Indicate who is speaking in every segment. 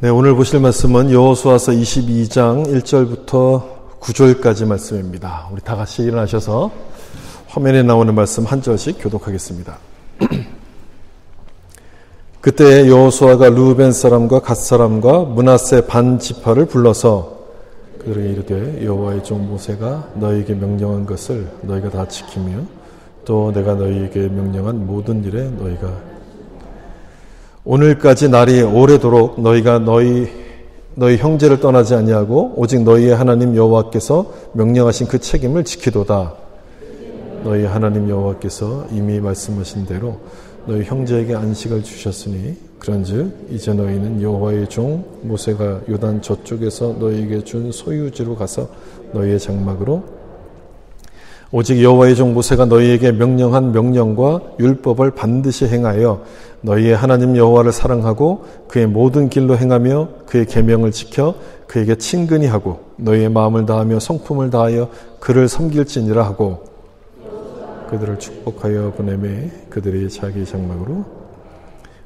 Speaker 1: 네, 오늘 보실 말씀은 여호수아서 22장 1절부터 9절까지 말씀입니다. 우리 다 같이 일어나셔서 화면에 나오는 말씀 한 절씩 교독하겠습니다. 그때 여호수아가 르우벤 사람과 갓 사람과 므낫세 반 지파를 불러서 그들에게 이르되 여호와의 종 모세가 너희에게 명령한 것을 너희가 다 지키며 또 내가 너희에게 명령한 모든 일에 너희가 오늘까지 날이 오래도록 너희가 너희 형제를 떠나지 아니하고 오직 너희의 하나님 여호와께서 명령하신 그 책임을 지키도다. 너희 하나님 여호와께서 이미 말씀하신 대로 너희 형제에게 안식을 주셨으니 그런즉 이제 너희는 여호와의 종 모세가 요단 저쪽에서 너희에게 준 소유지로 가서 너희의 장막으로 오직 여호와의 종 모세가 너희에게 명령한 명령과 율법을 반드시 행하여 너희의 하나님 여호와를 사랑하고 그의 모든 길로 행하며 그의 계명을 지켜 그에게 친근히 하고 너희의 마음을 다하며 성품을 다하여 그를 섬길지니라 하고 그들을 축복하여 보내매 그들이 자기 장막으로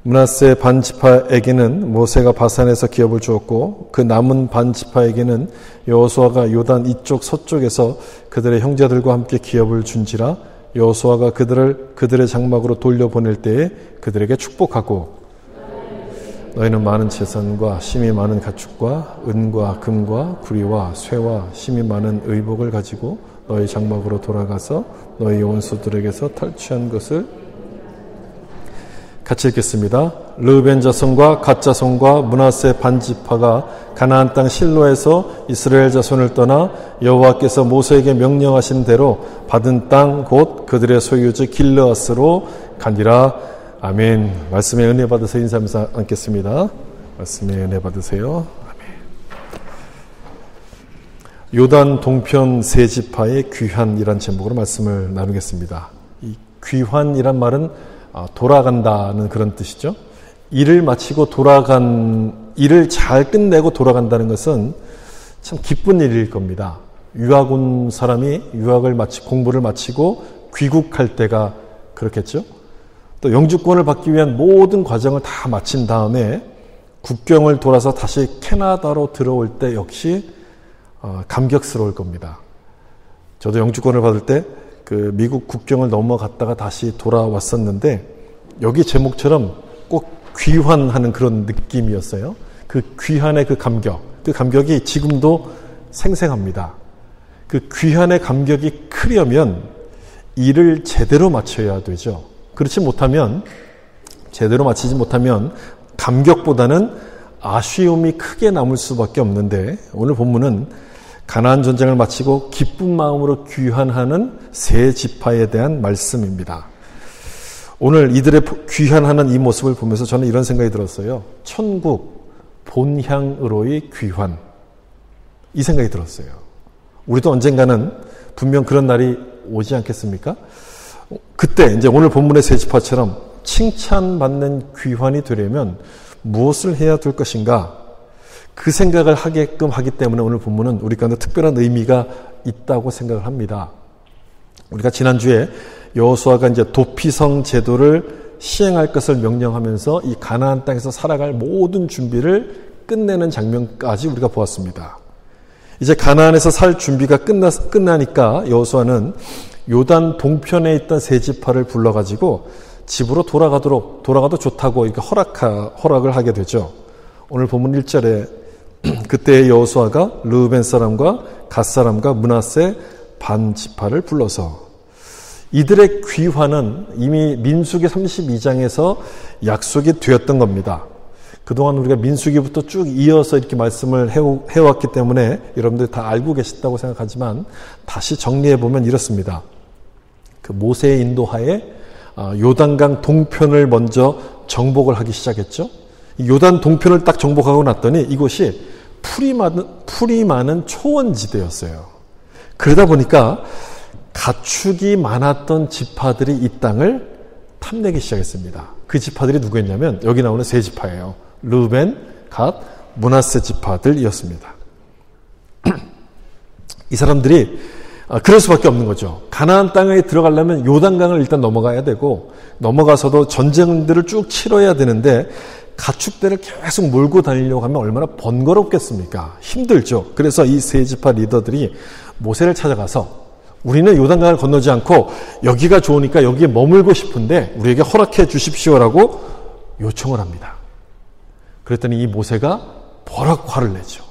Speaker 1: 므낫세 반 지파에게는 모세가 바산에서 기업을 주었고 그 남은 반 지파에게는 여호수아가 요단 이쪽 서쪽에서 그들의 형제들과 함께 기업을 준지라. 여호수아가 그들의 장막으로 돌려보낼 때에 그들에게 축복하고 너희는 많은 재산과 심이 많은 가축과 은과 금과 구리와 쇠와 심이 많은 의복을 가지고 너희 장막으로 돌아가서 너희 원수들에게서 탈취한 것을 같이 읽겠습니다. 르우벤 자손과 갓 자손과 므낫세 반 지파가 가나안 땅 실로에서 이스라엘 자손을 떠나 여호와께서 모세에게 명령하신 대로 받은 땅 곧 그들의 소유지 길르앗으로 가니라. 아멘. 말씀에 은혜 받으세요. 인사하면서 앉겠습니다. 말씀에 은혜 받으세요. 아멘. 요단 동편 세 지파의 귀환이란 제목으로 말씀을 나누겠습니다. 이 귀환이란 말은 돌아간다는 그런 뜻이죠. 일을 마치고 일을 잘 끝내고 돌아간다는 것은 참 기쁜 일일 겁니다. 유학 온 사람이 유학을 공부를 마치고 귀국할 때가 그렇겠죠. 또 영주권을 받기 위한 모든 과정을 다 마친 다음에 국경을 돌아서 다시 캐나다로 들어올 때 역시 감격스러울 겁니다. 저도 영주권을 받을 때 그 미국 국경을 넘어갔다가 다시 돌아왔었는데 여기 제목처럼 꼭 귀환하는 그런 느낌이었어요. 그 귀환의 그 감격이 지금도 생생합니다. 그 귀환의 감격이 크려면 일을 제대로 마쳐야 되죠. 제대로 마치지 못하면 감격보다는 아쉬움이 크게 남을 수밖에 없는데 오늘 본문은 가나안 전쟁을 마치고 기쁜 마음으로 귀환하는 세 지파에 대한 말씀입니다. 오늘 이들의 귀환하는 이 모습을 보면서 저는 이런 생각이 들었어요. 천국 본향으로의 귀환. 이 생각이 들었어요. 우리도 언젠가는 분명 그런 날이 오지 않겠습니까? 그때 이제 오늘 본문의 세 지파처럼 칭찬받는 귀환이 되려면 무엇을 해야 될 것인가? 그 생각을 하게끔 하기 때문에 오늘 본문은 우리 가운데 특별한 의미가 있다고 생각을 합니다. 우리가 지난주에 여호수아가 이제 도피성 제도를 시행할 것을 명령하면서 이 가나안 땅에서 살아갈 모든 준비를 끝내는 장면까지 우리가 보았습니다. 이제 가나안에서 살 준비가 끝나니까 여호수아는 요단 동편에 있던 세 지파를 불러가지고 집으로 돌아가도 좋다고 이렇게 허락을 하게 되죠. 오늘 본문 1절에 그때 여호수아가 르우벤 사람과 갓 사람과 므낫세 반 지파를 불러서 이들의 귀환은 이미 민수기 32장에서 약속이 되었던 겁니다. 그동안 우리가 민수기부터 쭉 이어서 이렇게 말씀을 해왔기 때문에 여러분들이 다 알고 계시다고 생각하지만 다시 정리해보면 이렇습니다. 그 모세의 인도하에 요단강 동편을 먼저 정복을 하기 시작했죠. 요단 동편을 딱 정복하고 났더니 이곳이 풀이 많은 초원지대였어요. 그러다 보니까 가축이 많았던 지파들이 이 땅을 탐내기 시작했습니다. 그 지파들이 누구였냐면 여기 나오는 세 지파예요. 르우벤, 갓, 므낫세 지파들이었습니다. 이 사람들이 그럴 수밖에 없는 거죠. 가나안 땅에 들어가려면 요단강을 일단 넘어가야 되고 넘어가서도 전쟁들을 쭉 치러야 되는데 가축대를 계속 몰고 다니려고 하면 얼마나 번거롭겠습니까? 힘들죠. 그래서 이 세 지파 리더들이 모세를 찾아가서 우리는 요단강을 건너지 않고 여기가 좋으니까 여기에 머물고 싶은데 우리에게 허락해 주십시오라고 요청을 합니다. 그랬더니 이 모세가 버럭 화를 내죠.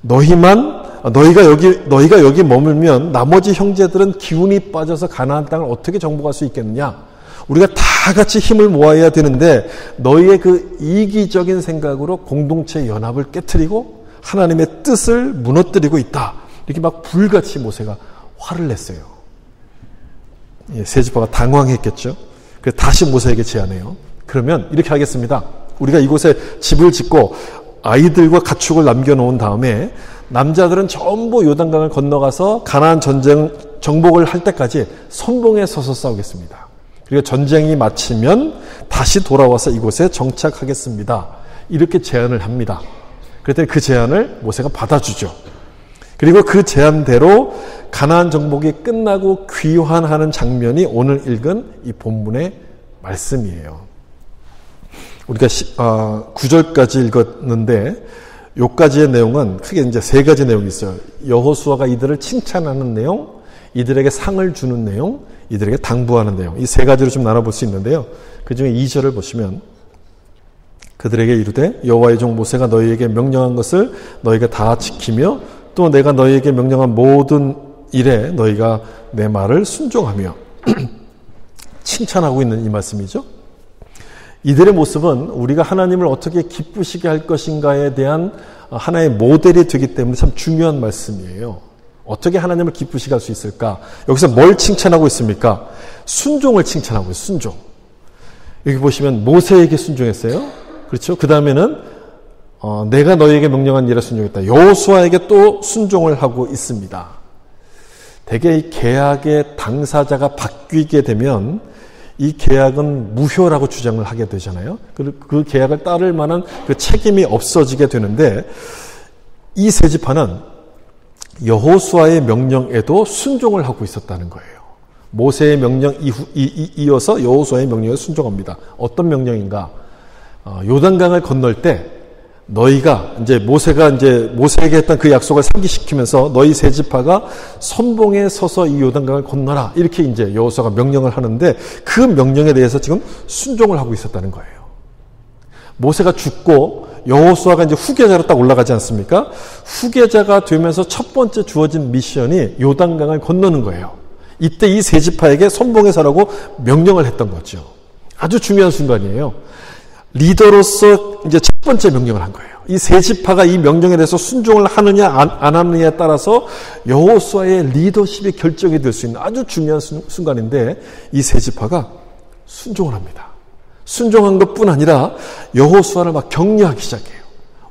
Speaker 1: 너희가 여기 머물면 나머지 형제들은 기운이 빠져서 가나안 땅을 어떻게 정복할 수 있겠느냐? 우리가 다 같이 힘을 모아야 되는데 너희의 그 이기적인 생각으로 공동체 연합을 깨트리고 하나님의 뜻을 무너뜨리고 있다. 이렇게 막 불같이 모세가 화를 냈어요. 세 지파가 당황했겠죠. 그래서 다시 모세에게 제안해요. 그러면 이렇게 하겠습니다. 우리가 이곳에 집을 짓고 아이들과 가축을 남겨놓은 다음에 남자들은 전부 요단강을 건너가서 가나안 전쟁 정복을 할 때까지 선봉에 서서 싸우겠습니다. 그리고 전쟁이 마치면 다시 돌아와서 이곳에 정착하겠습니다. 이렇게 제안을 합니다. 그랬더니 그 제안을 모세가 받아주죠. 그리고 그 제안대로 가나안 정복이 끝나고 귀환하는 장면이 오늘 읽은 이 본문의 말씀이에요. 우리가 9절까지 읽었는데 요까지의 내용은 크게 이제 세 가지 내용이 있어요. 여호수아가 이들을 칭찬하는 내용, 이들에게 상을 주는 내용, 이들에게 당부하는 내용. 이 세 가지로 좀 나눠볼 수 있는데요. 그 중에 2절을 보시면 그들에게 이르되 여호와의 종 모세가 너희에게 명령한 것을 너희가 다 지키며 또 내가 너희에게 명령한 모든 일에 너희가 내 말을 순종하며 칭찬하고 있는 이 말씀이죠. 이들의 모습은 우리가 하나님을 어떻게 기쁘시게 할 것인가에 대한 하나의 모델이 되기 때문에 참 중요한 말씀이에요. 어떻게 하나님을 기쁘시게 할 수 있을까? 여기서 뭘 칭찬하고 있습니까? 순종을 칭찬하고 있어요. 순종. 여기 보시면 모세에게 순종했어요. 그렇죠? 그 다음에는 내가 너희에게 명령한 일에 순종했다. 여호수아에게 또 순종을 하고 있습니다. 대개 이 계약의 당사자가 바뀌게 되면 이 계약은 무효라고 주장을 하게 되잖아요. 그 계약을 따를 만한 그 책임이 없어지게 되는데 이 세 지파는 여호수아의 명령에도 순종을 하고 있었다는 거예요. 모세의 명령 이어서 여호수아의 명령에 순종합니다. 어떤 명령인가? 요단강을 건널 때 너희가 이제 모세에게 했던 그 약속을 상기시키면서 너희 세 지파가 선봉에 서서 이 요단강을 건너라 이렇게 이제 여호수아가 명령을 하는데 그 명령에 대해서 지금 순종을 하고 있었다는 거예요. 모세가 죽고 여호수아가 이제 후계자로 딱 올라가지 않습니까? 후계자가 되면서 첫 번째 주어진 미션이 요단강을 건너는 거예요. 이때 이 세 지파에게 선봉에 서라고 명령을 했던 거죠. 아주 중요한 순간이에요. 리더로서 이제 첫 번째 명령을 한 거예요. 이 세 지파가 이 명령에 대해서 순종을 하느냐 안 하느냐에 따라서 여호수아의 리더십이 결정이 될 수 있는 아주 중요한 순간인데 이 세 지파가 순종을 합니다. 순종한 것뿐 아니라 여호수아를 막 격려하기 시작해요.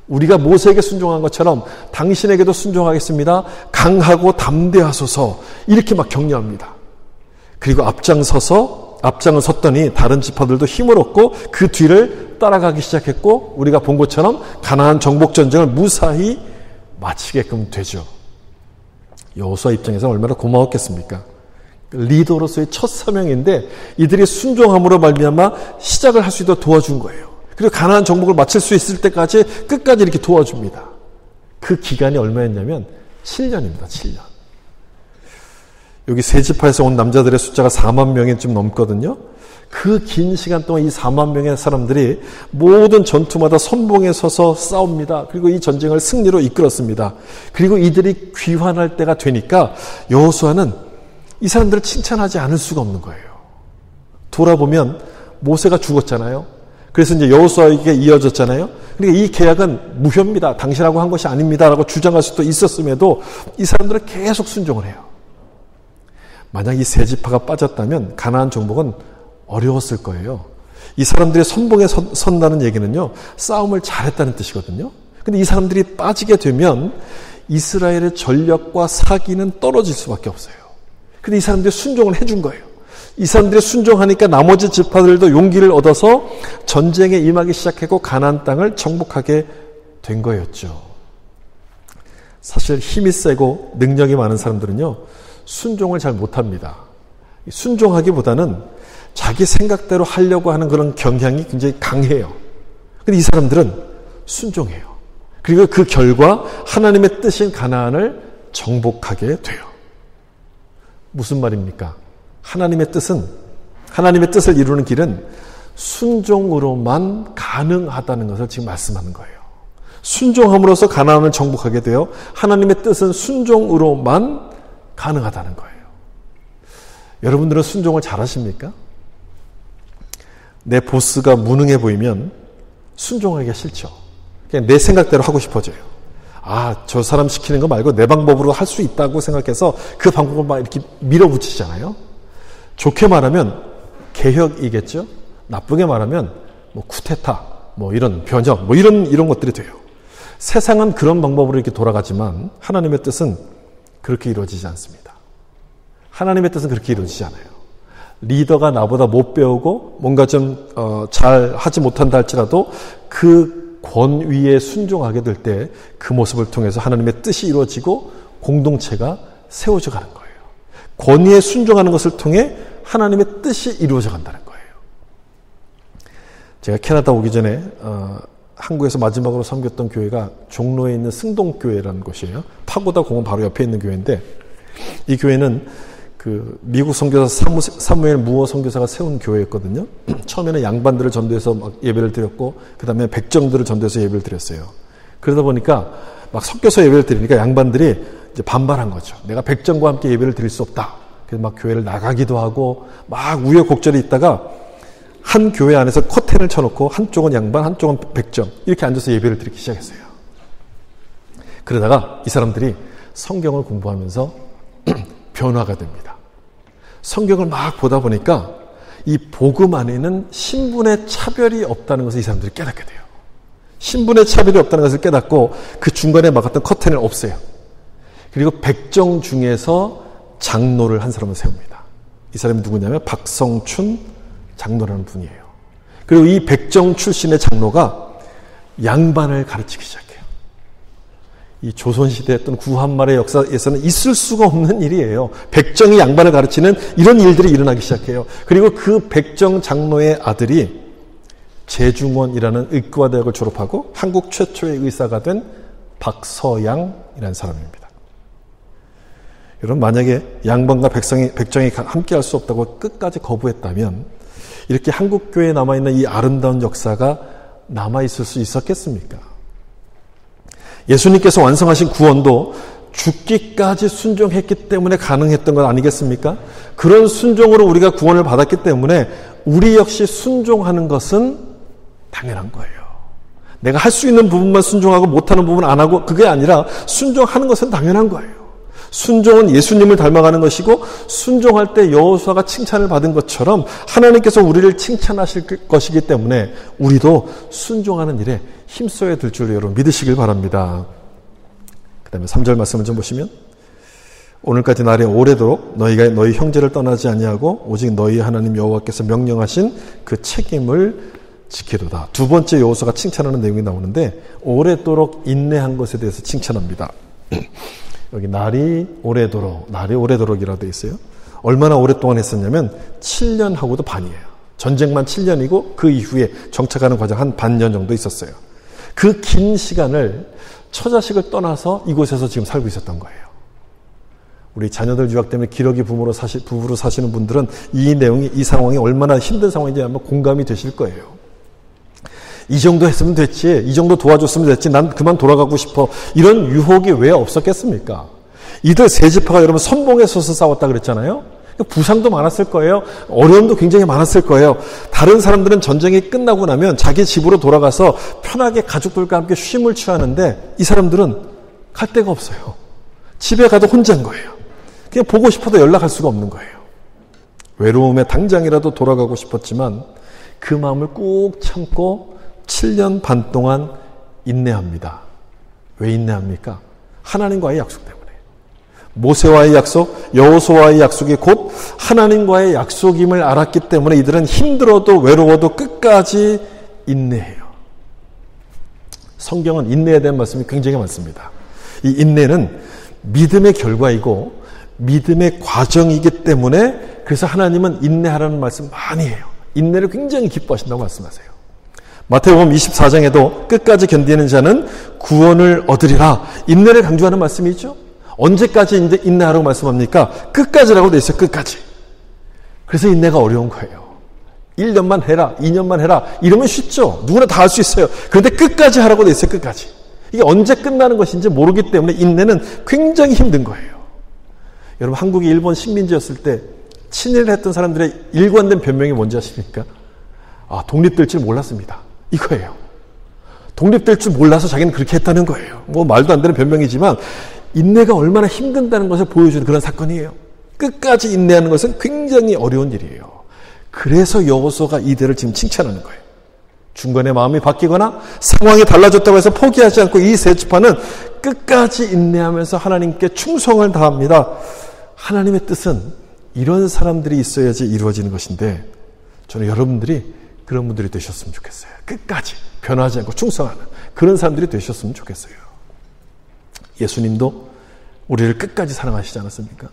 Speaker 1: 우리가 모세에게 순종한 것처럼 당신에게도 순종하겠습니다. 강하고 담대하소서 이렇게 막 격려합니다. 그리고 앞장을 섰더니 다른 지파들도 힘을 얻고 그 뒤를 따라가기 시작했고 우리가 본 것처럼 가나안 정복 전쟁을 무사히 마치게끔 되죠. 여호수아 입장에서 얼마나 고마웠겠습니까? 리더로서의 첫 사명인데 이들이 순종함으로 말미암아 시작을 할 수 있도록 도와준 거예요. 그리고 가나안 정복을 마칠 수 있을 때까지 끝까지 이렇게 도와줍니다. 그 기간이 얼마였냐면 7년입니다. 7년. 여기 세 지파에서 온 남자들의 숫자가 4만 명이 좀 넘거든요. 그 긴 시간 동안 이 4만 명의 사람들이 모든 전투마다 선봉에 서서 싸웁니다. 그리고 이 전쟁을 승리로 이끌었습니다. 그리고 이들이 귀환할 때가 되니까 여호수아는 이 사람들을 칭찬하지 않을 수가 없는 거예요. 돌아보면 모세가 죽었잖아요. 그래서 이제 여호수아에게 이어졌잖아요. 그러니까 이 계약은 무효입니다. 당신하고 한 것이 아닙니다라고 주장할 수도 있었음에도 이 사람들은 계속 순종을 해요. 만약 이 세 지파가 빠졌다면 가나안 정복은 어려웠을 거예요. 이 사람들이 선봉에 선다는 얘기는요, 싸움을 잘했다는 뜻이거든요. 근데 이 사람들이 빠지게 되면 이스라엘의 전력과 사기는 떨어질 수밖에 없어요. 근데 이 사람들이 순종을 해준 거예요. 이 사람들이 순종하니까 나머지 지파들도 용기를 얻어서 전쟁에 임하기 시작했고 가나안 땅을 정복하게 된 거였죠. 사실 힘이 세고 능력이 많은 사람들은요, 순종을 잘 못합니다. 순종하기보다는 자기 생각대로 하려고 하는 그런 경향이 굉장히 강해요. 근데 이 사람들은 순종해요. 그리고 그 결과 하나님의 뜻인 가나안을 정복하게 돼요. 무슨 말입니까? 하나님의 뜻을 이루는 길은 순종으로만 가능하다는 것을 지금 말씀하는 거예요. 순종함으로써 가나안을 정복하게 되어 하나님의 뜻은 순종으로만 가능하다는 거예요. 여러분들은 순종을 잘하십니까? 내 보스가 무능해 보이면 순종하기가 싫죠. 그냥 내 생각대로 하고 싶어져요. 저 사람 시키는 거 말고 내 방법으로 할 수 있다고 생각해서 그 방법을 막 이렇게 밀어붙이잖아요. 좋게 말하면 개혁이겠죠. 나쁘게 말하면 쿠데타, 이런 변혁, 이런 것들이 돼요. 세상은 그런 방법으로 이렇게 돌아가지만 하나님의 뜻은 그렇게 이루어지지 않습니다. 하나님의 뜻은 그렇게 이루어지지 않아요. 리더가 나보다 못 배우고 뭔가 좀 잘 하지 못한다 할지라도 그 권위에 순종하게 될 때 그 모습을 통해서 하나님의 뜻이 이루어지고 공동체가 세워져 가는 거예요. 권위에 순종하는 것을 통해 하나님의 뜻이 이루어져 간다는 거예요. 제가 캐나다 오기 전에 한국에서 마지막으로 섬겼던 교회가 종로에 있는 승동교회라는 곳이에요. 파고다 공원 바로 옆에 있는 교회인데, 이 교회는 그 미국 선교사 사무엘 무어 선교사가 세운 교회였거든요. 처음에는 양반들을 전도해서 막 예배를 드렸고, 그 다음에 백정들을 전도해서 예배를 드렸어요. 그러다 보니까 막 섞여서 예배를 드리니까 양반들이 이제 반발한 거죠. 내가 백정과 함께 예배를 드릴 수 없다. 그래서 막 교회를 나가기도 하고 막 우여곡절이 있다가 한 교회 안에서 커튼을 쳐놓고 한쪽은 양반, 한쪽은 백정 이렇게 앉아서 예배를 드리기 시작했어요. 그러다가 이 사람들이 성경을 공부하면서 변화가 됩니다. 성경을 막 보다 보니까 이 복음 안에는 신분의 차별이 없다는 것을 이 사람들이 깨닫게 돼요. 신분의 차별이 없다는 것을 깨닫고 그 중간에 막았던 커튼을 없애요. 그리고 백정 중에서 장로를 한 사람을 세웁니다. 이 사람이 누구냐면 박성춘 장로라는 분이에요. 그리고 이 백정 출신의 장로가 양반을 가르치기 시작해요. 이 조선시대 어떤 구한말의 역사에서는 있을 수가 없는 일이에요. 백정이 양반을 가르치는 이런 일들이 일어나기 시작해요. 그리고 그 백정 장로의 아들이 재중원이라는 의과대학을 졸업하고 한국 최초의 의사가 된 박서양이라는 사람입니다. 여러분, 만약에 양반과 백정이 함께 할 수 없다고 끝까지 거부했다면 이렇게 한국교회에 남아있는 이 아름다운 역사가 남아있을 수 있었겠습니까? 예수님께서 완성하신 구원도 죽기까지 순종했기 때문에 가능했던 것 아니겠습니까? 그런 순종으로 우리가 구원을 받았기 때문에 우리 역시 순종하는 것은 당연한 거예요. 내가 할 수 있는 부분만 순종하고 못하는 부분 안 하고 그게 아니라 순종하는 것은 당연한 거예요. 순종은 예수님을 닮아가는 것이고 순종할 때 여호수아가 칭찬을 받은 것처럼 하나님께서 우리를 칭찬하실 것이기 때문에 우리도 순종하는 일에 힘써야 될 줄로 여러분 믿으시길 바랍니다. 그 다음에 3절 말씀을 좀 보시면 오늘까지 날에 오래도록 너희가 너희 형제를 떠나지 아니하고 오직 너희 하나님 여호와께서 명령하신 그 책임을 지키도다. 두 번째 여호수아가 칭찬하는 내용이 나오는데 오래도록 인내한 것에 대해서 칭찬합니다. 여기 날이 오래도록이라고 되어 있어요. 얼마나 오랫동안 했었냐면 7년하고도 반이에요. 전쟁만 7년이고 그 이후에 정착하는 과정 한 반년 정도 있었어요. 그 긴 시간을 처자식을 떠나서 이곳에서 지금 살고 있었던 거예요. 우리 자녀들 유학 때문에 기러기 부부로 사시는 분들은 이 상황이 얼마나 힘든 상황인지 아마 공감이 되실 거예요. 이 정도 했으면 됐지, 이 정도 도와줬으면 됐지, 난 그만 돌아가고 싶어. 이런 유혹이 왜 없었겠습니까? 이들 세 지파가 여러분 선봉에 서서 싸웠다 그랬잖아요. 부상도 많았을 거예요. 어려움도 굉장히 많았을 거예요. 다른 사람들은 전쟁이 끝나고 나면 자기 집으로 돌아가서 편하게 가족들과 함께 쉼을 취하는데 이 사람들은 갈 데가 없어요. 집에 가도 혼자인 거예요. 그냥 보고 싶어도 연락할 수가 없는 거예요. 외로움에 당장이라도 돌아가고 싶었지만 그 마음을 꾹 참고 7년 반 동안 인내합니다. 왜 인내합니까? 하나님과의 약속 때문에. 모세와의 약속, 여호수아와의 약속이 곧 하나님과의 약속임을 알았기 때문에 이들은 힘들어도 외로워도 끝까지 인내해요. 성경은 인내에 대한 말씀이 굉장히 많습니다. 이 인내는 믿음의 결과이고 믿음의 과정이기 때문에 그래서 하나님은 인내하라는 말씀 많이 해요. 인내를 굉장히 기뻐하신다고 말씀하세요. 마태복음 24장에도 끝까지 견디는 자는 구원을 얻으리라. 인내를 강조하는 말씀이 있죠. 언제까지 이제 인내하라고 말씀합니까? 끝까지라고 돼 있어요. 끝까지. 그래서 인내가 어려운 거예요. 1년만 해라, 2년만 해라 이러면 쉽죠. 누구나 다 할 수 있어요. 그런데 끝까지 하라고 돼 있어요. 끝까지. 이게 언제 끝나는 것인지 모르기 때문에 인내는 굉장히 힘든 거예요. 여러분, 한국이 일본 식민지였을 때 친일을 했던 사람들의 일관된 변명이 뭔지 아십니까? 독립될 줄 몰랐습니다. 이거예요. 독립될 줄 몰라서 자기는 그렇게 했다는 거예요. 뭐 말도 안 되는 변명이지만 인내가 얼마나 힘든다는 것을 보여주는 그런 사건이에요. 끝까지 인내하는 것은 굉장히 어려운 일이에요. 그래서 여호수아가 이들을 지금 칭찬하는 거예요. 중간에 마음이 바뀌거나 상황이 달라졌다고 해서 포기하지 않고 이 세 지파는 끝까지 인내하면서 하나님께 충성을 다합니다. 하나님의 뜻은 이런 사람들이 있어야지 이루어지는 것인데 저는 여러분들이 그런 분들이 되셨으면 좋겠어요. 끝까지 변하지 않고 충성하는 그런 사람들이 되셨으면 좋겠어요. 예수님도 우리를 끝까지 사랑하시지 않았습니까?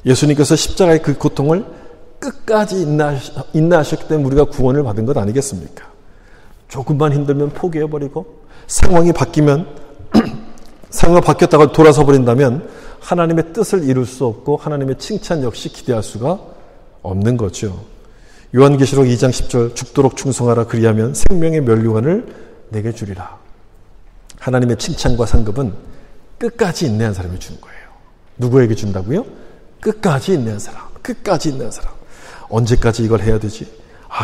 Speaker 1: 예수님께서 십자가의 그 고통을 끝까지 인내하셨기 때문에 우리가 구원을 받은 것 아니겠습니까? 조금만 힘들면 포기해버리고 상황이 바뀌면 상황이 바뀌었다가 돌아서 버린다면 하나님의 뜻을 이룰 수 없고 하나님의 칭찬 역시 기대할 수가 없는 거죠. 요한계시록 2장 10절 죽도록 충성하라 그리하면 생명의 면류관을 내게 주리라. 하나님의 칭찬과 상급은 끝까지 인내한 사람이 주는 거예요. 누구에게 준다고요? 끝까지 인내한 사람. 끝까지 인내한 사람. 언제까지 이걸 해야 되지?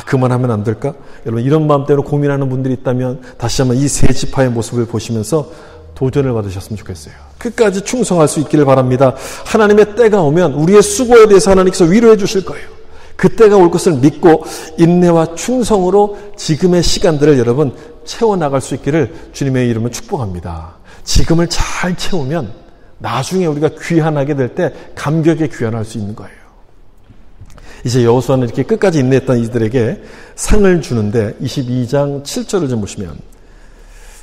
Speaker 1: 그만하면 안 될까? 여러분, 이런 마음대로 고민하는 분들이 있다면 다시 한번 이 세 지파의 모습을 보시면서 도전을 받으셨으면 좋겠어요. 끝까지 충성할 수 있기를 바랍니다. 하나님의 때가 오면 우리의 수고에 대해서 하나님께서 위로해 주실 거예요. 그때가 올 것을 믿고 인내와 충성으로 지금의 시간들을 여러분 채워나갈 수 있기를 주님의 이름으로 축복합니다. 지금을 잘 채우면 나중에 우리가 귀환하게 될 때 감격에 귀환할 수 있는 거예요. 이제 여호수아는 이렇게 끝까지 인내했던 이들에게 상을 주는데 22장 7절을 좀 보시면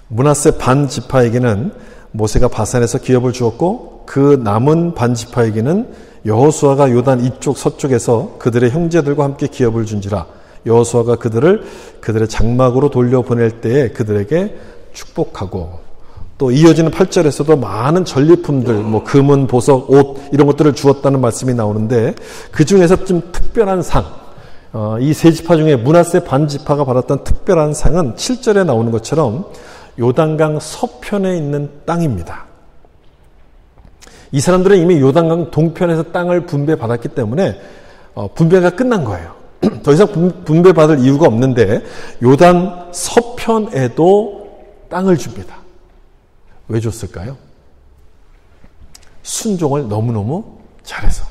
Speaker 1: 므낫세 반 지파에게는 모세가 바산에서 기업을 주었고 그 남은 반 지파에게는 여호수아가 요단 이쪽 서쪽에서 그들의 형제들과 함께 기업을 준지라. 여호수아가 그들을 그들의 장막으로 돌려보낼 때에 그들에게 축복하고 또 이어지는 8절에서도 많은 전리품들, 금은, 보석, 옷 이런 것들을 주었다는 말씀이 나오는데 그 중에서 좀 특별한 상, 이 세 지파 중에 므낫세 반 지파가 받았던 특별한 상은 7절에 나오는 것처럼 요단강 서편에 있는 땅입니다. 이 사람들은 이미 요단강 동편에서 땅을 분배받았기 때문에 분배가 끝난 거예요. 더 이상 분배받을 이유가 없는데 요단 서편에도 땅을 줍니다. 왜 줬을까요? 순종을 너무너무 잘해서.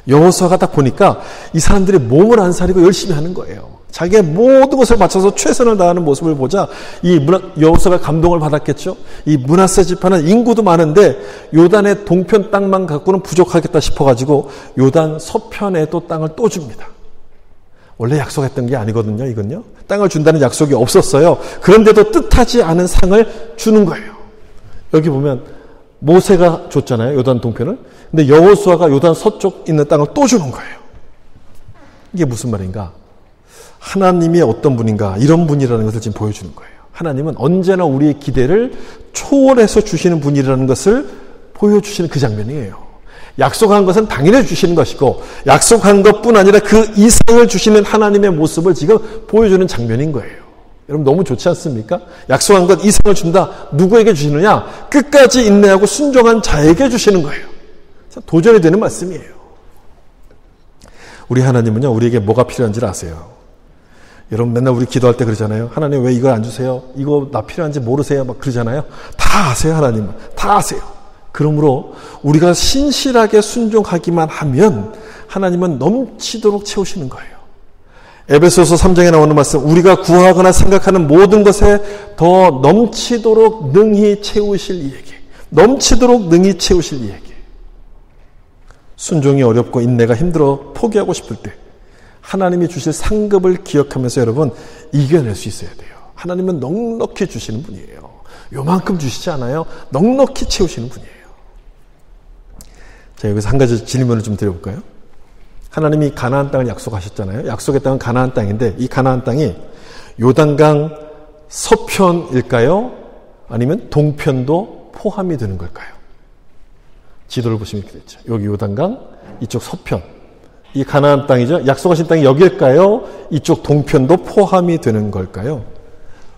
Speaker 1: 여호수아가 딱 보니까 이 사람들이 몸을 안 사리고 열심히 하는 거예요. 자기의 모든 것을 바쳐서 최선을 다하는 모습을 보자 이 여호수아가 감동을 받았겠죠. 이 므낫세 지파는 인구도 많은데 요단의 동편 땅만 갖고는 부족하겠다 싶어가지고 요단 서편에도 땅을 또 줍니다. 원래 약속했던 게 아니거든요. 이건요. 땅을 준다는 약속이 없었어요. 그런데도 뜻하지 않은 상을 주는 거예요. 여기 보면 모세가 줬잖아요. 요단 동편을. 근데 여호수아가 요단 서쪽 있는 땅을 또 주는 거예요. 이게 무슨 말인가? 하나님이 어떤 분인가? 이런 분이라는 것을 지금 보여주는 거예요. 하나님은 언제나 우리의 기대를 초월해서 주시는 분이라는 것을 보여주시는 그 장면이에요. 약속한 것은 당연히 주시는 것이고 약속한 것뿐 아니라 그 이상을 주시는 하나님의 모습을 지금 보여주는 장면인 거예요. 여러분 너무 좋지 않습니까? 약속한 것 이상을 준다. 누구에게 주시느냐? 끝까지 인내하고 순종한 자에게 주시는 거예요. 도전이 되는 말씀이에요. 우리 하나님은요, 우리에게 뭐가 필요한지를 아세요. 여러분 맨날 우리 기도할 때 그러잖아요. 하나님 왜 이걸 안 주세요? 이거 나 필요한지 모르세요? 막 그러잖아요. 다 아세요, 하나님은. 다 아세요. 그러므로 우리가 신실하게 순종하기만 하면 하나님은 넘치도록 채우시는 거예요. 에베소서 3장에 나오는 말씀, 우리가 구하거나 생각하는 모든 것에 더 넘치도록 능히 채우실 이에게, 넘치도록 능히 채우실 이에게. 순종이 어렵고 인내가 힘들어 포기하고 싶을 때 하나님이 주실 상급을 기억하면서 여러분 이겨낼 수 있어야 돼요. 하나님은 넉넉히 주시는 분이에요. 요만큼 주시지 않아요. 넉넉히 채우시는 분이에요. 자, 여기서 한 가지 질문을 좀 드려볼까요? 하나님이 가나안 땅을 약속하셨잖아요. 약속의 땅은 가나안 땅인데 이 가나안 땅이 요단강 서편일까요? 아니면 동편도 포함이 되는 걸까요? 지도를 보시면 이렇게 됐죠. 여기 요단강, 이쪽 서편. 이 가나안 땅이죠. 약속하신 땅이 여기일까요? 이쪽 동편도 포함이 되는 걸까요?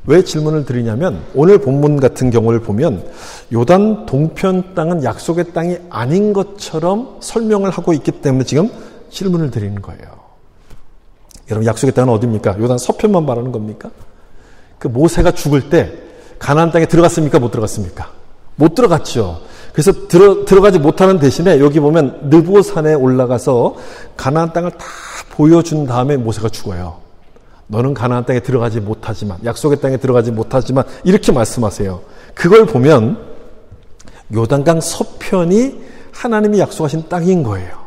Speaker 1: 왜 질문을 드리냐면 오늘 본문 같은 경우를 보면 요단 동편 땅은 약속의 땅이 아닌 것처럼 설명을 하고 있기 때문에 지금 질문을 드리는 거예요. 여러분 약속의 땅은 어디입니까? 요단 서편만 말하는 겁니까? 그 모세가 죽을 때 가나안 땅에 들어갔습니까? 못 들어갔습니까? 못 들어갔죠. 그래서 들어가지 못하는 대신에 여기 보면 느보산에 올라가서 가나안 땅을 다 보여준 다음에 모세가 죽어요. 너는 가나안 땅에 들어가지 못하지만 약속의 땅에 들어가지 못하지만 이렇게 말씀하세요. 그걸 보면 요단강 서편이 하나님이 약속하신 땅인 거예요.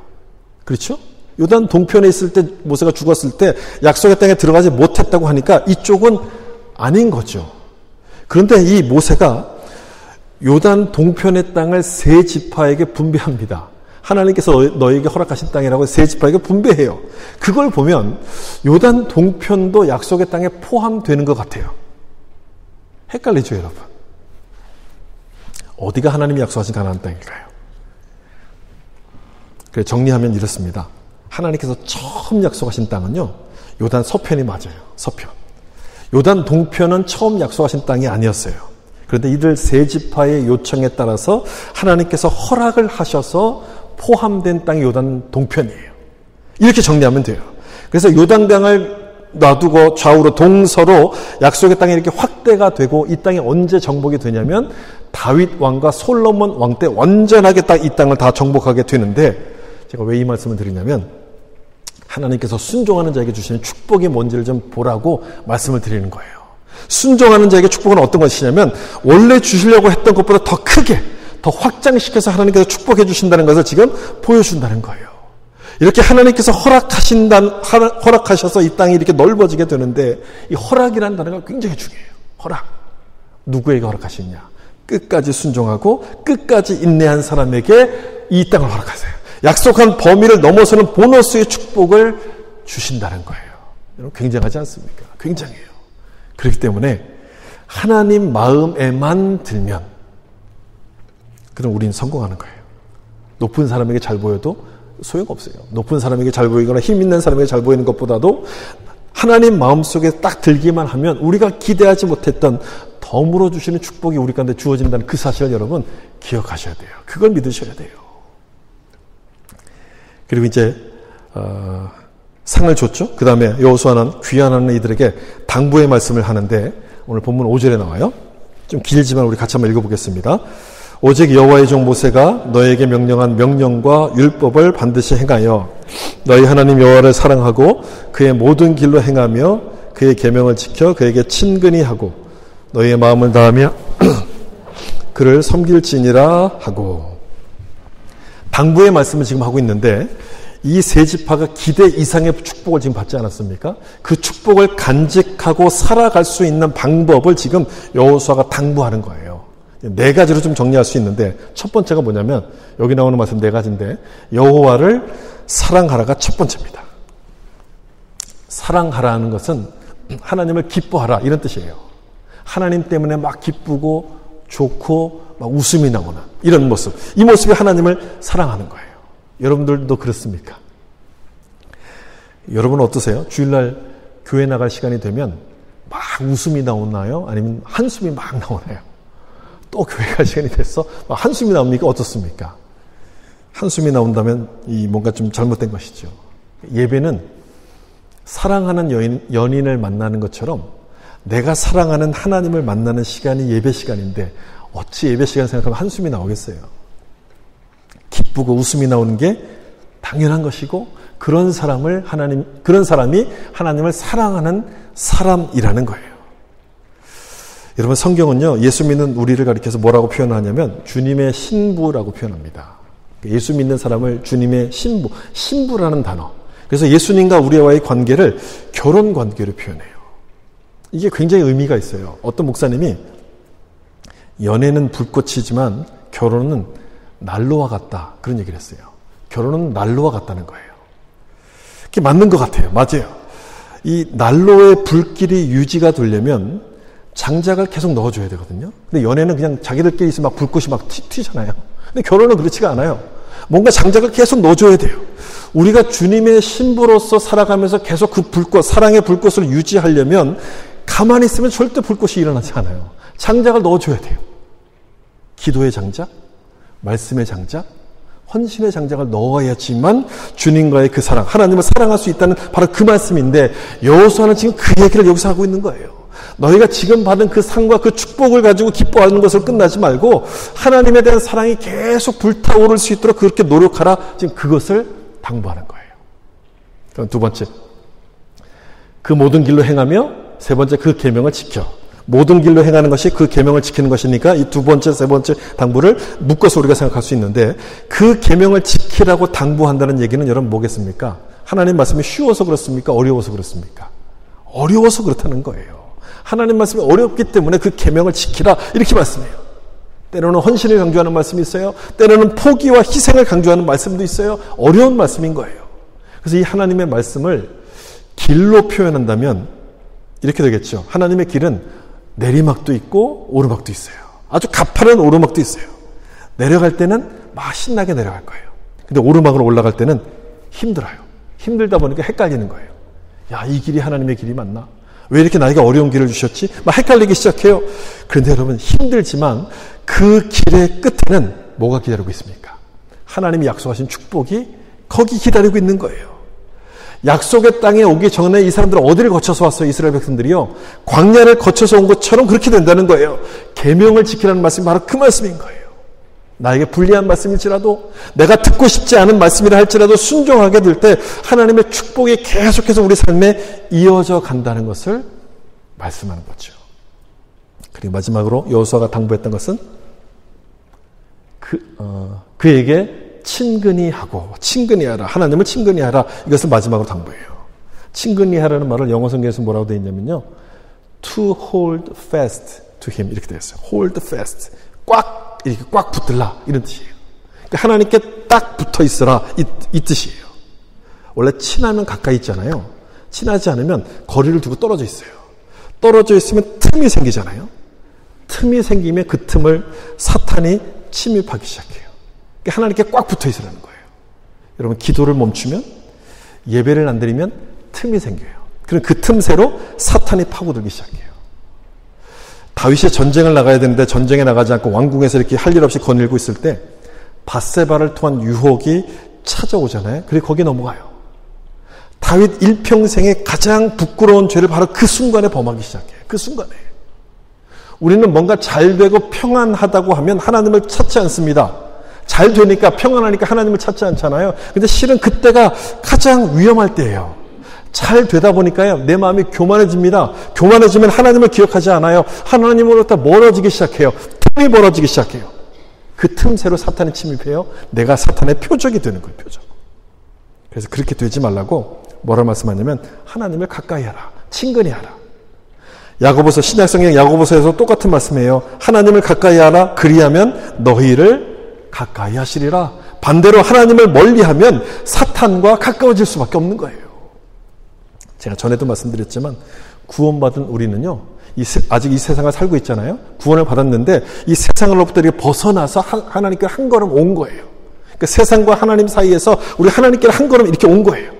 Speaker 1: 그렇죠? 요단 동편에 있을 때 모세가 죽었을 때 약속의 땅에 들어가지 못했다고 하니까 이쪽은 아닌 거죠. 그런데 이 모세가 요단 동편의 땅을 세 지파에게 분배합니다. 하나님께서 너에게 허락하신 땅이라고 세 지파에게 분배해요. 그걸 보면 요단 동편도 약속의 땅에 포함되는 것 같아요. 헷갈리죠, 여러분? 어디가 하나님이 약속하신 가나안 땅일까요? 그래서 정리하면 이렇습니다. 하나님께서 처음 약속하신 땅은요, 요단 서편이 맞아요. 서편. 요단 동편은 처음 약속하신 땅이 아니었어요. 그런데 이들 세 지파의 요청에 따라서 하나님께서 허락을 하셔서 포함된 땅이 요단 동편이에요. 이렇게 정리하면 돼요. 그래서 요단강을 놔두고 좌우로 동서로 약속의 땅이 이렇게 확대가 되고 이 땅이 언제 정복이 되냐면 다윗 왕과 솔로몬 왕 때 완전하게 딱 이 땅을 다 정복하게 되는데 제가 왜 이 말씀을 드리냐면 하나님께서 순종하는 자에게 주시는 축복이 뭔지를 좀 보라고 말씀을 드리는 거예요. 순종하는 자에게 축복은 어떤 것이냐면 원래 주시려고 했던 것보다 더 크게 더 확장시켜서 하나님께서 축복해 주신다는 것을 지금 보여준다는 거예요. 이렇게 하나님께서 허락하셔서 이 땅이 이렇게 넓어지게 되는데 이 허락이라는 단어가 굉장히 중요해요. 허락. 누구에게 허락하시냐? 끝까지 순종하고 끝까지 인내한 사람에게 이 땅을 허락하세요. 약속한 범위를 넘어서는 보너스의 축복을 주신다는 거예요. 여러분 굉장하지 않습니까? 굉장해요. 그렇기 때문에 하나님 마음에만 들면 그럼 우리는 성공하는 거예요. 높은 사람에게 잘 보여도 소용없어요. 높은 사람에게 잘 보이거나 힘 있는 사람에게 잘 보이는 것보다도 하나님 마음속에 딱 들기만 하면 우리가 기대하지 못했던 덤으로 주시는 축복이 우리 가운데 주어진다는 그 사실을 여러분 기억하셔야 돼요. 그걸 믿으셔야 돼요. 그리고 이제 상을 줬죠. 그 다음에 여호수아는 귀환하는 이들에게 당부의 말씀을 하는데 오늘 본문 5절에 나와요. 좀 길지만 우리 같이 한번 읽어보겠습니다. 오직 여호와의 종 모세가 너에게 명령한 명령과 율법을 반드시 행하여 너희 하나님 여호와를 사랑하고 그의 모든 길로 행하며 그의 계명을 지켜 그에게 친근히 하고 너희의 마음을 다하며 그를 섬길지니라 하고 당부의 말씀을 지금 하고 있는데 이 세 지파가 기대 이상의 축복을 지금 받지 않았습니까? 그 축복을 간직하고 살아갈 수 있는 방법을 지금 여호수아가 당부하는 거예요. 네 가지로 좀 정리할 수 있는데 첫 번째가 뭐냐면 여기 나오는 말씀 네 가지인데 여호와를 사랑하라가 첫 번째입니다. 사랑하라는 것은 하나님을 기뻐하라 이런 뜻이에요. 하나님 때문에 막 기쁘고 좋고 막 웃음이 나오는 이런 모습. 이 모습이 하나님을 사랑하는 거예요. 여러분들도 그렇습니까? 여러분은 어떠세요? 주일날 교회 나갈 시간이 되면 막 웃음이 나오나요? 아니면 한숨이 막 나오나요? 또 교회 갈 시간이 됐어? 막 한숨이 나옵니까? 어떻습니까? 한숨이 나온다면 이 뭔가 좀 잘못된 것이죠. 예배는 사랑하는 연인을 만나는 것처럼 내가 사랑하는 하나님을 만나는 시간이 예배 시간인데 어찌 예배 시간 생각하면 한숨이 나오겠어요? 기쁘고 웃음이 나오는 게 당연한 것이고 그런 사람이 하나님을 사랑하는 사람이라는 거예요. 여러분 성경은요 예수 믿는 우리를 가리켜서 뭐라고 표현하냐면 주님의 신부라고 표현합니다. 예수 믿는 사람을 주님의 신부라는 단어. 그래서 예수님과 우리와의 관계를 결혼 관계로 표현해요. 이게 굉장히 의미가 있어요. 어떤 목사님이 연애는 불꽃이지만 결혼은 난로와 같다. 그런 얘기를 했어요. 결혼은 난로와 같다는 거예요. 그게 맞는 것 같아요. 맞아요. 이 난로의 불길이 유지가 되려면 장작을 계속 넣어줘야 되거든요. 근데 연애는 그냥 자기들끼리 있으면 막 불꽃이 막 튀잖아요. 근데 결혼은 그렇지가 않아요. 뭔가 장작을 계속 넣어줘야 돼요. 우리가 주님의 신부로서 살아가면서 계속 그 불꽃, 사랑의 불꽃을 유지하려면 가만히 있으면 절대 불꽃이 일어나지 않아요. 장작을 넣어줘야 돼요. 기도의 장작, 말씀의 장작, 헌신의 장작을 넣어야지만 주님과의 그 사랑, 하나님을 사랑할 수 있다는 바로 그 말씀인데, 여호수아는 지금 그 얘기를 여기서 하고 있는 거예요. 너희가 지금 받은 그 상과 그 축복을 가지고 기뻐하는 것으로 끝나지 말고 하나님에 대한 사랑이 계속 불타오를 수 있도록 그렇게 노력하라. 지금 그것을 당부하는 거예요. 그럼 두 번째, 그 모든 길로 행하며, 세 번째, 그 계명을 지켜. 모든 길로 행하는 것이 그 계명을 지키는 것이니까 이 두 번째, 세 번째 당부를 묶어서 우리가 생각할 수 있는데, 그 계명을 지키라고 당부한다는 얘기는 여러분 뭐겠습니까? 하나님 말씀이 쉬워서 그렇습니까? 어려워서 그렇습니까? 어려워서 그렇다는 거예요. 하나님 말씀이 어렵기 때문에 그 계명을 지키라 이렇게 말씀해요. 때로는 헌신을 강조하는 말씀이 있어요. 때로는 포기와 희생을 강조하는 말씀도 있어요. 어려운 말씀인 거예요. 그래서 이 하나님의 말씀을 길로 표현한다면 이렇게 되겠죠. 하나님의 길은 내리막도 있고 오르막도 있어요. 아주 가파른 오르막도 있어요. 내려갈 때는 막 신나게 내려갈 거예요. 근데 오르막으로 올라갈 때는 힘들어요. 힘들다 보니까 헷갈리는 거예요. 야, 이 길이 하나님의 길이 맞나? 왜 이렇게 나에게 어려운 길을 주셨지? 막 헷갈리기 시작해요. 그런데 여러분, 힘들지만 그 길의 끝에는 뭐가 기다리고 있습니까? 하나님이 약속하신 축복이 거기 기다리고 있는 거예요. 약속의 땅에 오기 전에 이 사람들은 어디를 거쳐서 왔어요? 이스라엘 백성들이요. 광야를 거쳐서 온 것처럼 그렇게 된다는 거예요. 계명을 지키라는 말씀이 바로 그 말씀인 거예요. 나에게 불리한 말씀일지라도, 내가 듣고 싶지 않은 말씀이라 할지라도 순종하게 될 때 하나님의 축복이 계속해서 우리 삶에 이어져 간다는 것을 말씀하는 거죠. 그리고 마지막으로 여호수아가 당부했던 것은 그에게 친근히 하고, 친근히 하라. 하나님을 친근히 하라. 이것을 마지막으로 당부해요. 친근히 하라는 말을 영어 성경에서 뭐라고 되어 있냐면요. To hold fast to him. 이렇게 되어 있어요. hold fast. 이렇게 꽉 붙들라. 이런 뜻이에요. 그러니까 하나님께 딱 붙어 있으라. 이 뜻이에요. 원래 친하면 가까이 있잖아요. 친하지 않으면 거리를 두고 떨어져 있어요. 떨어져 있으면 틈이 생기잖아요. 틈이 생기면 그 틈을 사탄이 침입하기 시작해요. 그러니까 하나님께 꽉 붙어 있으라는 거예요. 여러분, 기도를 멈추면, 예배를 안 드리면 틈이 생겨요. 그럼 그 틈새로 사탄이 파고들기 시작해요. 다윗이 전쟁을 나가야 되는데 전쟁에 나가지 않고 왕궁에서 이렇게 할 일 없이 거닐고 있을 때 밧세바를 통한 유혹이 찾아오잖아요. 그리고 거기에 넘어가요. 다윗 일평생의 가장 부끄러운 죄를 바로 그 순간에 범하기 시작해요. 그 순간에. 우리는 뭔가 잘 되고 평안하다고 하면 하나님을 찾지 않습니다. 잘 되니까, 평안하니까 하나님을 찾지 않잖아요. 근데 실은 그때가 가장 위험할 때예요. 잘 되다 보니까요, 내 마음이 교만해집니다. 교만해지면 하나님을 기억하지 않아요. 하나님으로부터 멀어지기 시작해요. 틈이 벌어지기 시작해요. 그 틈새로 사탄이 침입해요. 내가 사탄의 표적이 되는 거예요, 표적. 그래서 그렇게 되지 말라고 뭐라 말씀하냐면, 하나님을 가까이 하라. 친근히 하라. 야고보서, 신약성경 야고보서에서 똑같은 말씀이에요. 하나님을 가까이 하라. 그리하면 너희를 가까이 하시리라. 반대로 하나님을 멀리하면 사탄과 가까워질 수밖에 없는 거예요. 제가 전에도 말씀드렸지만 구원받은 우리는요, 아직 이 세상을 살고 있잖아요. 구원을 받았는데 이 세상으로부터 이렇게 벗어나서 하나님께 한 걸음 온 거예요. 그러니까 세상과 하나님 사이에서 우리 하나님께 한 걸음 이렇게 온 거예요.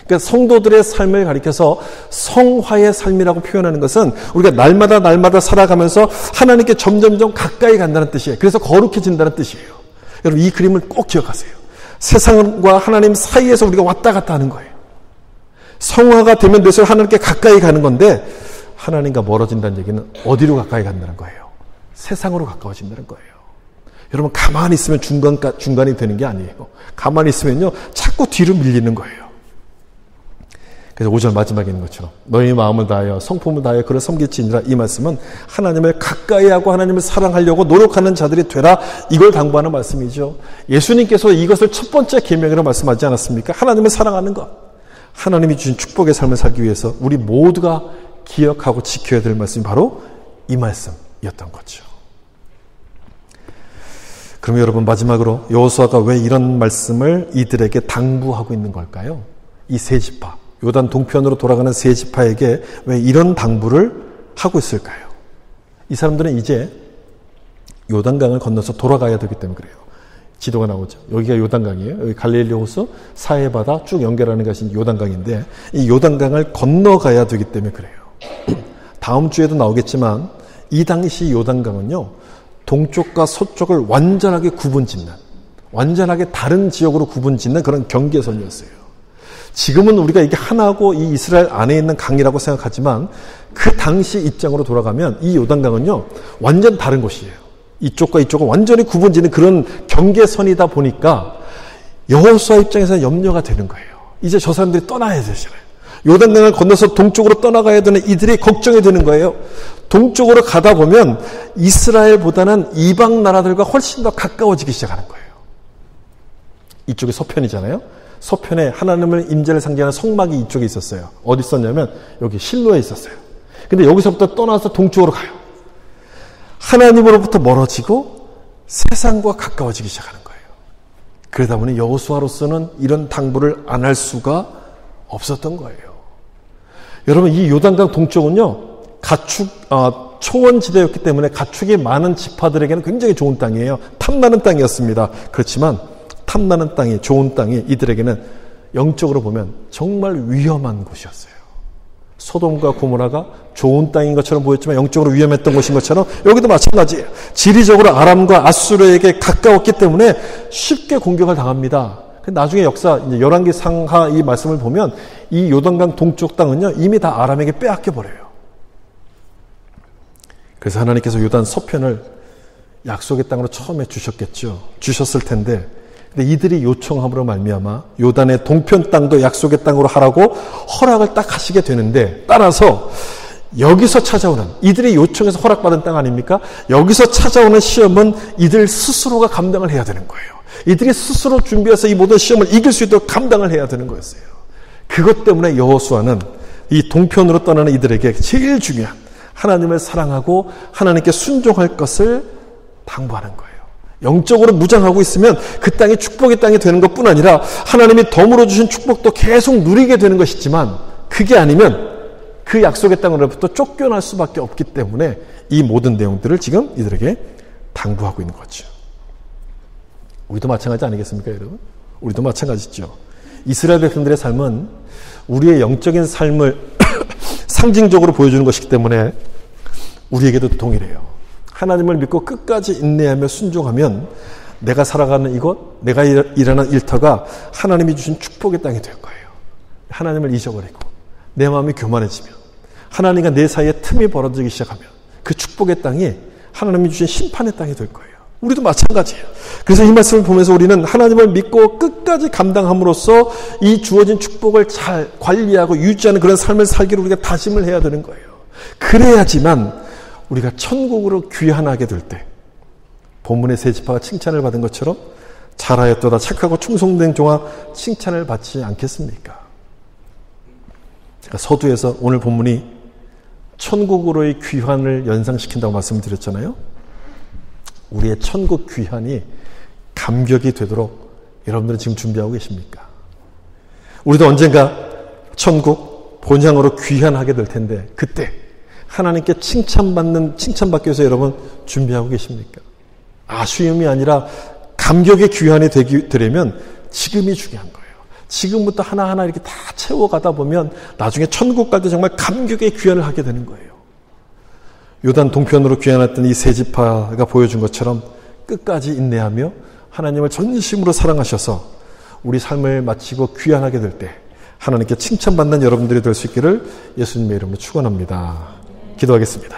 Speaker 1: 그러니까 성도들의 삶을 가리켜서 성화의 삶이라고 표현하는 것은 우리가 날마다 살아가면서 하나님께 점점점 가까이 간다는 뜻이에요. 그래서 거룩해진다는 뜻이에요. 여러분, 이 그림을 꼭 기억하세요. 세상과 하나님 사이에서 우리가 왔다 갔다 하는 거예요. 성화가 되면 될수록 하나님께 가까이 가는 건데, 하나님과 멀어진다는 얘기는 어디로 가까이 간다는 거예요? 세상으로 가까워진다는 거예요. 여러분, 가만히 있으면 중간이 되는 게 아니에요. 가만히 있으면요, 자꾸 뒤로 밀리는 거예요. 그래서 5절 마지막에 있는 것처럼 너희 마음을 다하여 성품을 다하여 그를 섬길지니라, 이 말씀은 하나님을 가까이 하고 하나님을 사랑하려고 노력하는 자들이 되라, 이걸 당부하는 말씀이죠. 예수님께서 이것을 첫 번째 계명이라고 말씀하지 않았습니까? 하나님을 사랑하는 것. 하나님이 주신 축복의 삶을 살기 위해서 우리 모두가 기억하고 지켜야 될 말씀이 바로 이 말씀이었던 거죠. 그럼 여러분 마지막으로 여호수아가 왜 이런 말씀을 이들에게 당부하고 있는 걸까요? 이 세 지파, 요단 동편으로 돌아가는 세 지파에게 왜 이런 당부를 하고 있을까요? 이 사람들은 이제 요단강을 건너서 돌아가야 되기 때문에 그래요. 지도가 나오죠. 여기가 요단강이에요. 여기 갈릴리 호수, 사해바다 쭉 연결하는 것이 요단강인데 이 요단강을 건너가야 되기 때문에 그래요. 다음 주에도 나오겠지만 이 당시 요단강은요, 동쪽과 서쪽을 완전하게 구분짓는, 완전하게 다른 지역으로 구분짓는 그런 경계선이었어요. 지금은 우리가 이게 하나고 이 이스라엘 안에 있는 강이라고 생각하지만 그 당시 입장으로 돌아가면 이 요단강은요, 완전 다른 곳이에요. 이쪽과 이쪽은 완전히 구분짓는 그런 경계선이다 보니까 여호수아 입장에서는 염려가 되는 거예요. 이제 저 사람들이 떠나야 되잖아요. 요단강을 건너서 동쪽으로 떠나가야 되는 이들이 걱정이 되는 거예요. 동쪽으로 가다 보면 이스라엘보다는 이방 나라들과 훨씬 더 가까워지기 시작하는 거예요. 이쪽이 서편이잖아요. 서편에 하나님의 임재를 상징하는 성막이 이쪽에 있었어요. 어디 있었냐면 여기 실로에 있었어요. 근데 여기서부터 떠나서 동쪽으로 가요. 하나님으로부터 멀어지고 세상과 가까워지기 시작하는 거예요. 그러다 보니 여호수아로서는 이런 당부를 안 할 수가 없었던 거예요. 여러분, 이 요단강 동쪽은요, 초원지대였기 때문에 가축이 많은 지파들에게는 굉장히 좋은 땅이에요. 탐나는 땅이었습니다. 그렇지만 탐나는 땅이, 좋은 땅이 이들에게는 영적으로 보면 정말 위험한 곳이었어요. 소돔과 고모라가 좋은 땅인 것처럼 보였지만 영적으로 위험했던 곳인 것처럼 여기도 마찬가지예요. 지리적으로 아람과 아수르에게 가까웠기 때문에 쉽게 공격을 당합니다. 나중에 역사, 이제 열왕기 상하 이 말씀을 보면 이 요단강 동쪽 땅은요, 이미 다 아람에게 빼앗겨 버려요. 그래서 하나님께서 요단 서편을 약속의 땅으로 처음에 주셨겠죠. 주셨을 텐데, 근데 이들이 요청함으로 말미암아 요단의 동편 땅도 약속의 땅으로 하라고 허락을 딱 하시게 되는데, 따라서 여기서 찾아오는, 이들이 요청해서 허락받은 땅 아닙니까? 여기서 찾아오는 시험은 이들 스스로가 감당을 해야 되는 거예요. 이들이 스스로 준비해서 이 모든 시험을 이길 수 있도록 감당을 해야 되는 거였어요. 그것 때문에 여호수아는 이 동편으로 떠나는 이들에게 제일 중요한 하나님을 사랑하고 하나님께 순종할 것을 당부하는 거예요. 영적으로 무장하고 있으면 그 땅이 축복의 땅이 되는 것뿐 아니라 하나님이 덤으로 주신 축복도 계속 누리게 되는 것이지만, 그게 아니면 그 약속의 땅으로부터 쫓겨날 수밖에 없기 때문에 이 모든 내용들을 지금 이들에게 당부하고 있는 거죠. 우리도 마찬가지 아니겠습니까, 여러분? 우리도 마찬가지죠. 이스라엘 백성들의 삶은 우리의 영적인 삶을 상징적으로 보여주는 것이기 때문에 우리에게도 동일해요. 하나님을 믿고 끝까지 인내하며 순종하면 내가 살아가는 이곳, 내가 일하는 일터가 하나님이 주신 축복의 땅이 될 거예요. 하나님을 잊어버리고 내 마음이 교만해지면, 하나님과 내 사이에 틈이 벌어지기 시작하면 그 축복의 땅이 하나님이 주신 심판의 땅이 될 거예요. 우리도 마찬가지예요. 그래서 이 말씀을 보면서 우리는 하나님을 믿고 끝까지 감당함으로써 이 주어진 축복을 잘 관리하고 유지하는 그런 삶을 살기로 우리가 다짐을 해야 되는 거예요. 그래야지만 우리가 천국으로 귀환하게 될 때 본문의 세 지파가 칭찬을 받은 것처럼 잘하였도다 착하고 충성된 종아 칭찬을 받지 않겠습니까? 제가 서두에서 오늘 본문이 천국으로의 귀환을 연상시킨다고 말씀드렸잖아요. 우리의 천국 귀환이 감격이 되도록 여러분들은 지금 준비하고 계십니까? 우리도 언젠가 천국 본향으로 귀환하게 될 텐데, 그때 하나님께 칭찬받기 위해서 여러분 준비하고 계십니까? 아쉬움이 아니라 감격의 귀환이 되려면 지금이 중요한 거예요. 지금부터 하나하나 이렇게 다 채워가다 보면 나중에 천국 갈 때 정말 감격의 귀환을 하게 되는 거예요. 요단 동편으로 귀환했던 이 세 지파가 보여준 것처럼 끝까지 인내하며 하나님을 전심으로 사랑하셔서 우리 삶을 마치고 귀환하게 될 때 하나님께 칭찬받는 여러분들이 될 수 있기를 예수님의 이름으로 축원합니다. 기도하겠습니다.